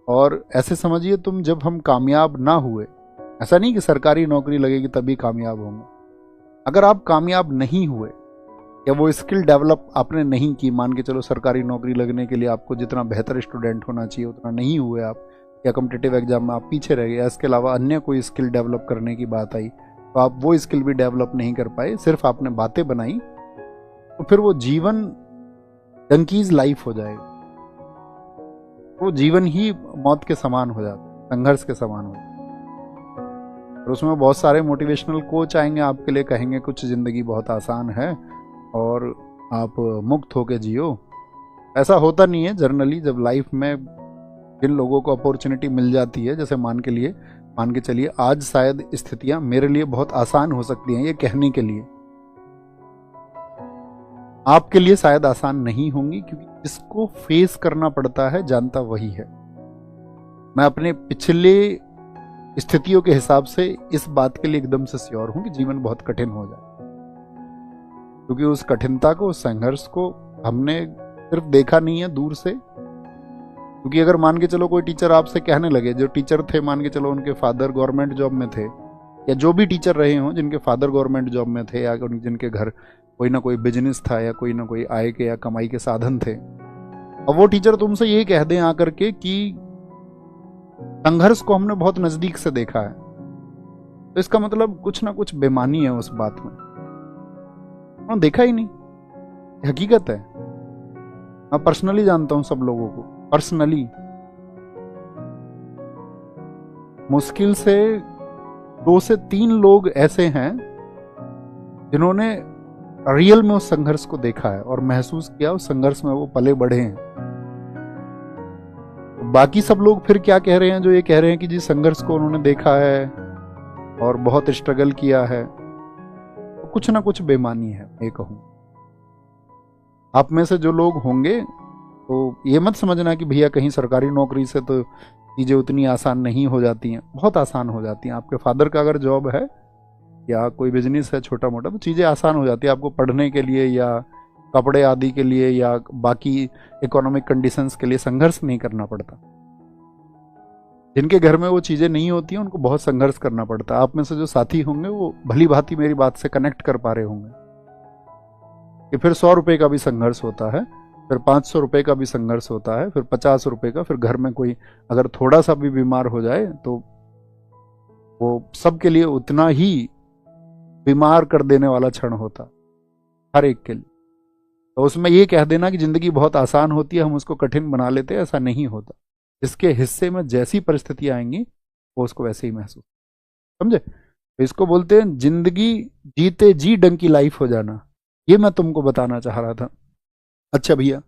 और ऐसे समझिए तुम, जब हम कामयाब ना हुए, ऐसा नहीं कि सरकारी नौकरी लगेगी तभी कामयाब होंगे, अगर आप कामयाब नहीं हुए या वो स्किल डेवलप आपने नहीं की, मान के चलो सरकारी नौकरी लगने के लिए आपको जितना बेहतर स्टूडेंट होना चाहिए उतना नहीं हुए आप, या कॉम्पिटिटिव एग्जाम में आप पीछे रह गए, इसके अलावा अन्य कोई स्किल डेवलप करने की बात आई तो आप वो स्किल भी डेवलप नहीं कर पाए, सिर्फ आपने बातें बनाई, तो फिर वो जीवन डंकीज लाइफ हो जाएगा। वो जीवन ही मौत के समान हो जाता है, संघर्ष के समान हो जाता है। और उसमें बहुत सारे मोटिवेशनल कोच आएंगे आपके लिए, कहेंगे कुछ जिंदगी बहुत आसान है और आप मुक्त होके जियो। ऐसा होता नहीं है जनरली। जब लाइफ में जिन लोगों को अपॉर्चुनिटी मिल जाती है, जैसे मान के चलिए आज शायद स्थितियां मेरे लिए बहुत आसान हो सकती हैं, ये कहने के लिए, आपके लिए शायद आसान नहीं होंगी, क्योंकि जिसको फेस करना पड़ता है जानता वही है। मैं अपने पिछले स्थितियों के हिसाब से इस बात के लिए एकदम से श्योर हूं कि जीवन बहुत कठिन हो जाए, क्योंकि उस कठिनता को, उस संघर्ष को हमने सिर्फ देखा नहीं है दूर से। क्योंकि अगर मान के चलो कोई टीचर आपसे कहने लगे, जो टीचर थे मान के चलो उनके फादर गवर्नमेंट जॉब में थे, या जो भी टीचर रहे हों जिनके फादर गवर्नमेंट जॉब में थे, या जिनके घर कोई ना कोई बिजनेस था या कोई ना कोई आय के या कमाई के साधन थे, और वो टीचर तुमसे यही कह दें आकर के कि संघर्ष को हमने बहुत नजदीक से देखा है, तो इसका मतलब कुछ ना कुछ बेमानी है उस बात में। देखा ही नहीं, हकीकत है। मैं पर्सनली जानता हूं सब लोगों को, पर्सनली। मुश्किल से 2 से 3 लोग ऐसे हैं जिन्होंने रियल में उस संघर्ष को देखा है और महसूस किया, उस संघर्ष में वो पले बढ़े हैं। बाकी सब लोग फिर क्या कह रहे हैं, जो ये कह रहे हैं कि जी संघर्ष को उन्होंने देखा है और बहुत स्ट्रगल किया है, तो कुछ ना कुछ बेमानी है। मैं कहूं आप में से जो लोग होंगे तो ये मत समझना कि भैया कहीं सरकारी नौकरी से तो चीज़ें उतनी आसान नहीं हो जाती हैं, बहुत आसान हो जाती हैं। आपके फादर का अगर जॉब है या कोई बिजनेस है छोटा मोटा, तो चीज़ें आसान हो जाती है। आपको पढ़ने के लिए या कपड़े आदि के लिए या बाकी इकोनॉमिक कंडीशंस के लिए संघर्ष नहीं करना पड़ता। जिनके घर में वो चीज़ें नहीं होती हैं उनको बहुत संघर्ष करना पड़ता है। आप में से जो साथी होंगे वो भली भांति मेरी बात से कनेक्ट कर पा रहे होंगे कि फिर 100 रुपये का भी संघर्ष होता है, फिर 500 रुपये का भी संघर्ष होता है, फिर 50 रुपये का, फिर घर में कोई अगर थोड़ा सा भी बीमार हो जाए तो वो सबके लिए उतना ही बीमार कर देने वाला क्षण होता, हर एक के लिए। तो उसमें ये कह देना कि जिंदगी बहुत आसान होती है, हम उसको कठिन बना लेते हैं, ऐसा नहीं होता। जिसके हिस्से में जैसी परिस्थितियां आएंगी वो उसको वैसे ही महसूस, समझे? तो इसको बोलते हैं जिंदगी जीते जी डंकी लाइफ हो जाना। ये मैं तुमको बताना चाह रहा था। अच्छा भैया,